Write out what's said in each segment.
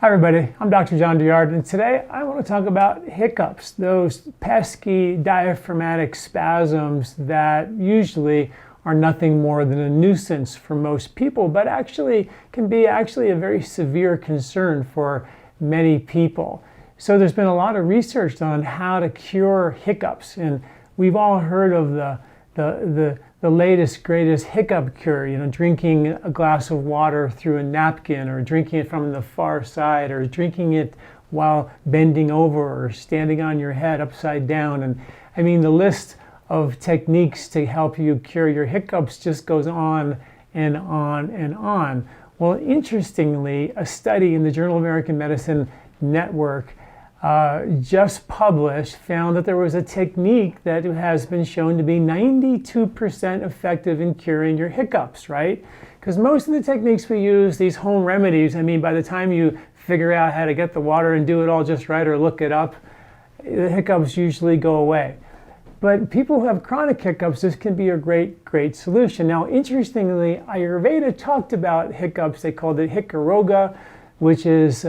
Hi everybody, I'm Dr. John Douillard, and today I want to talk about hiccups, those pesky diaphragmatic spasms that usually are nothing more than a nuisance for most people, but actually can be a very severe concern for many people. So there's been a lot of research on how to cure hiccups, and we've all heard of the latest, greatest hiccup cure, drinking a glass of water through a napkin, or drinking it from the far side, or drinking it while bending over, or standing on your head upside down. And I mean, the list of techniques to help you cure your hiccups just goes on and on and on. Well, interestingly, a study in the Journal of American Medicine Network just published found that there was a technique that has been shown to be 92% effective in curing your hiccups, right? Because most of the techniques we use, these home remedies, I mean, by the time you figure out how to get the water and do it all just right or look it up, the hiccups usually go away. But people who have chronic hiccups, this can be a great solution. Now, interestingly, Ayurveda talked about hiccups. They called it Hicaroga, which is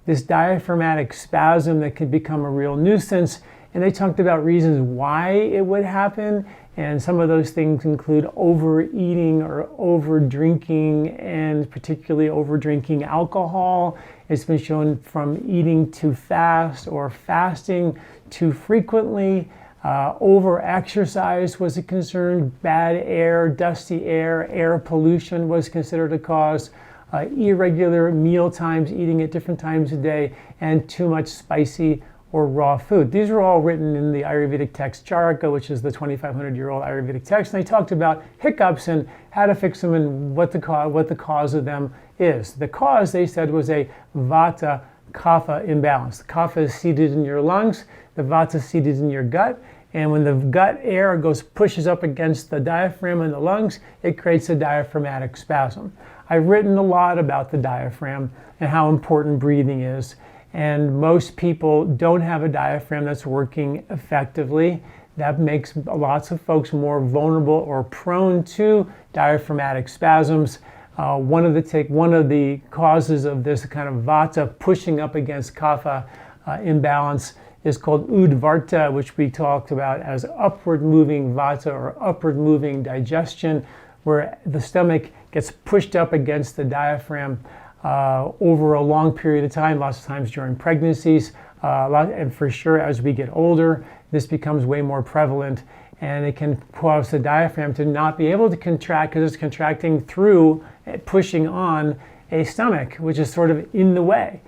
this diaphragmatic spasm that could become a real nuisance. And they talked about reasons why it would happen. And some of those things include overeating or over-drinking, and particularly over-drinking alcohol. It's been shown from eating too fast or fasting too frequently. Over-exercise was a concern. Bad air, dusty air, air pollution was considered a cause. Irregular meal times, eating at different times a day, and too much spicy or raw food. These are all written in the Ayurvedic text Charaka, which is the 2,500-year-old Ayurvedic text. And they talked about hiccups and how to fix them and what the cause of them is. The cause, they said, was a vata kapha imbalance. The kapha is seated in your lungs, the vata is seated in your gut. And when the gut air pushes up against the diaphragm in the lungs, it creates a diaphragmatic spasm. I've written a lot about the diaphragm and how important breathing is. And most people don't have a diaphragm that's working effectively. That makes lots of folks more vulnerable or prone to diaphragmatic spasms. One of the causes of this kind of vata pushing up against kapha imbalance is called udvarta, which we talked about as upward moving vata or upward moving digestion, where the stomach gets pushed up against the diaphragm over a long period of time, lots of times during pregnancies, and for sure as we get older, this becomes way more prevalent, and it can cause the diaphragm to not be able to contract because it's contracting through, pushing on a stomach, which is sort of in the way.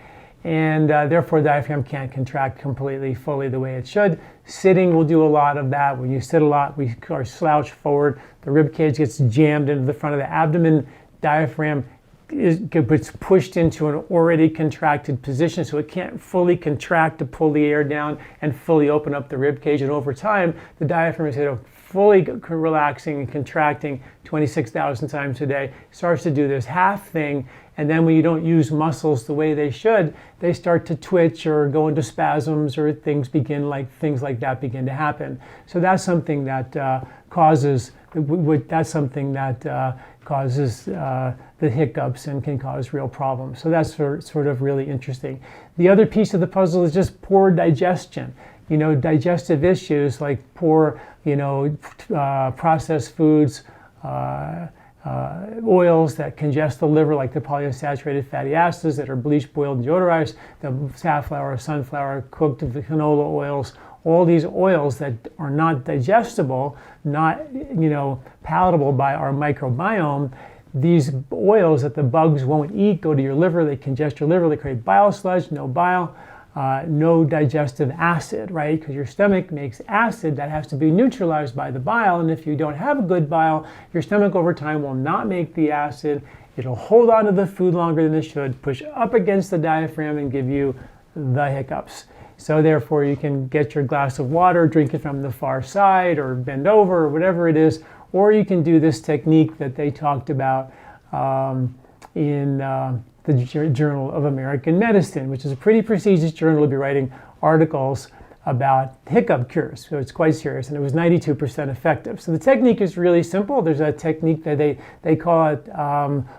And therefore the diaphragm can't contract completely, fully the way it should. Sitting will do a lot of that. When you sit a lot, we are slouched forward. The rib cage gets jammed into the front of the abdomen. Diaphragm gets pushed into an already contracted position, so it can't fully contract to pull the air down and fully open up the rib cage. And over time, the diaphragm is fully relaxing and contracting 26,000 times a day, starts to do this half thing. And then when you don't use muscles the way they should, they start to twitch or go into spasms, or things like that begin to happen. So that's something that causes the hiccups and can cause real problems. So that's sort of really interesting. The other piece of the puzzle is just poor digestion. Digestive issues like poor, processed foods, oils that congest the liver, like the polyunsaturated fatty acids that are bleached, boiled, and deodorized, the safflower, sunflower, cooked canola oils, all these oils that are not digestible, not palatable by our microbiome. These oils that the bugs won't eat go to your liver, they congest your liver, they create bile sludge, no bile. No digestive acid, right? Because your stomach makes acid that has to be neutralized by the bile, and if you don't have a good bile, your stomach over time will not make the acid. It'll hold on to the food longer than it should, push up against the diaphragm, and give you the hiccups. So therefore, you can get your glass of water, drink it from the far side, or bend over, or whatever it is, or you can do this technique that they talked about in the Journal of American Medicine, which is a pretty prestigious journal to be writing articles about hiccup cures. So it's quite serious, and it was 92% effective. So the technique is really simple. There's a technique that they call it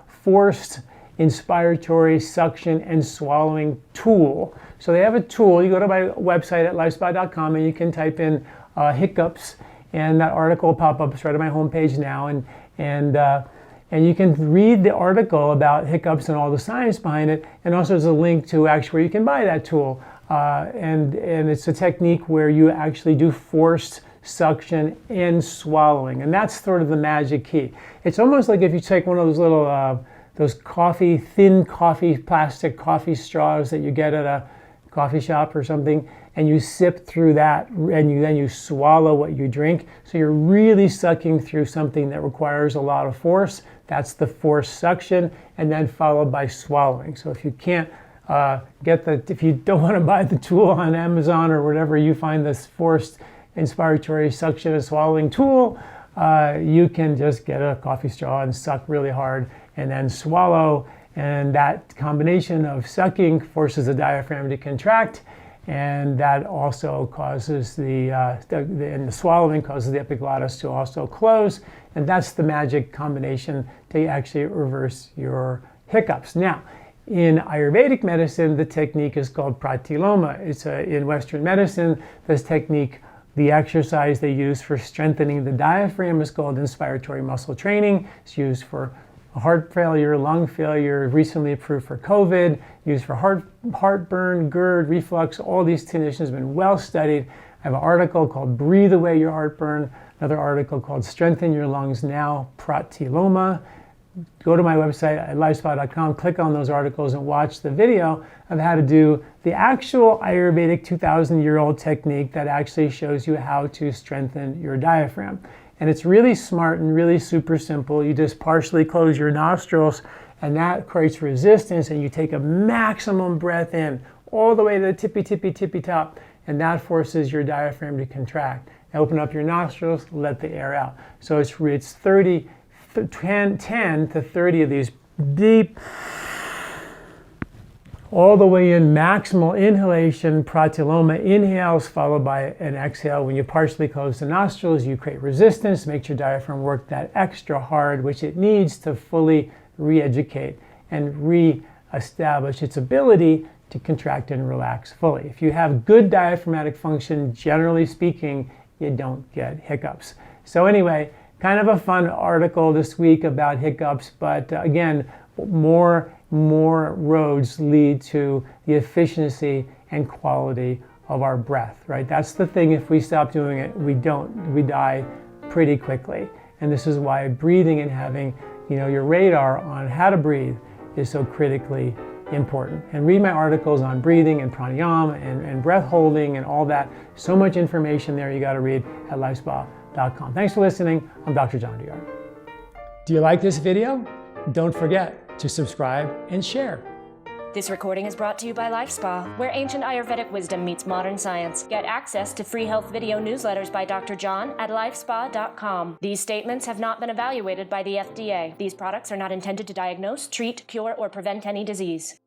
forced inspiratory suction and swallowing tool. So they have a tool. You go to my website at lifespa.com and you can type in hiccups, and that article will pop up. It's right on my homepage now, and you can read the article about hiccups and all the science behind it. And also there's a link to actually where you can buy that tool. And it's a technique where you actually do forced suction and swallowing, and that's sort of the magic key. It's almost like if you take one of those little those thin plastic coffee straws that you get at a coffee shop or something, and you sip through that, and then you swallow what you drink. So you're really sucking through something that requires a lot of force. That's the forced suction, and then followed by swallowing. So if you can't if you don't want to buy the tool on Amazon or whatever you find this forced inspiratory suction and swallowing tool, you can just get a coffee straw and suck really hard and then swallow. And that combination of sucking forces the diaphragm to contract, and that also causes and the swallowing causes the epiglottis to also close. And that's the magic combination to actually reverse your hiccups. Now, in Ayurvedic medicine, the technique is called pratiloma. In Western medicine, this technique, the exercise they use for strengthening the diaphragm, is called inspiratory muscle training. It's used for heart failure, lung failure, recently approved for COVID, used for heartburn, GERD, reflux. All these conditions have been well studied. I have an article called Breathe Away Your Heartburn, another article called Strengthen Your Lungs Now, Pratiloma. Go to my website at lifespa.com, click on those articles and watch the video of how to do the actual Ayurvedic 2,000-year-old technique that actually shows you how to strengthen your diaphragm. And it's really smart and really super simple. You just partially close your nostrils, and that creates resistance, and you take a maximum breath in all the way to the tippy top, and that forces your diaphragm to contract. Now open up your nostrils, let the air out. So it's 10 to 30 of these deep, all the way in, maximal inhalation, pratiloma inhales followed by an exhale. When you partially close the nostrils, you create resistance, makes your diaphragm work that extra hard, which it needs to fully re-educate and re-establish its ability to contract and relax fully. If you have good diaphragmatic function, generally speaking, you don't get hiccups. So anyway, kind of a fun article this week about hiccups, but again, more roads lead to the efficiency and quality of our breath, right? That's the thing. If we stop doing it, we die pretty quickly. And this is why breathing and having, your radar on how to breathe is so critically important. And read my articles on breathing and pranayama and breath holding and all that. So much information there you got to read at LifeSpa.com. Thanks for listening. I'm Dr. John Douillard. Do you like this video? Don't forget to subscribe and share. This recording is brought to you by LifeSpa, where ancient Ayurvedic wisdom meets modern science. Get access to free health video newsletters by Dr. John at LifeSpa.com. These statements have not been evaluated by the FDA. These products are not intended to diagnose, treat, cure, or prevent any disease.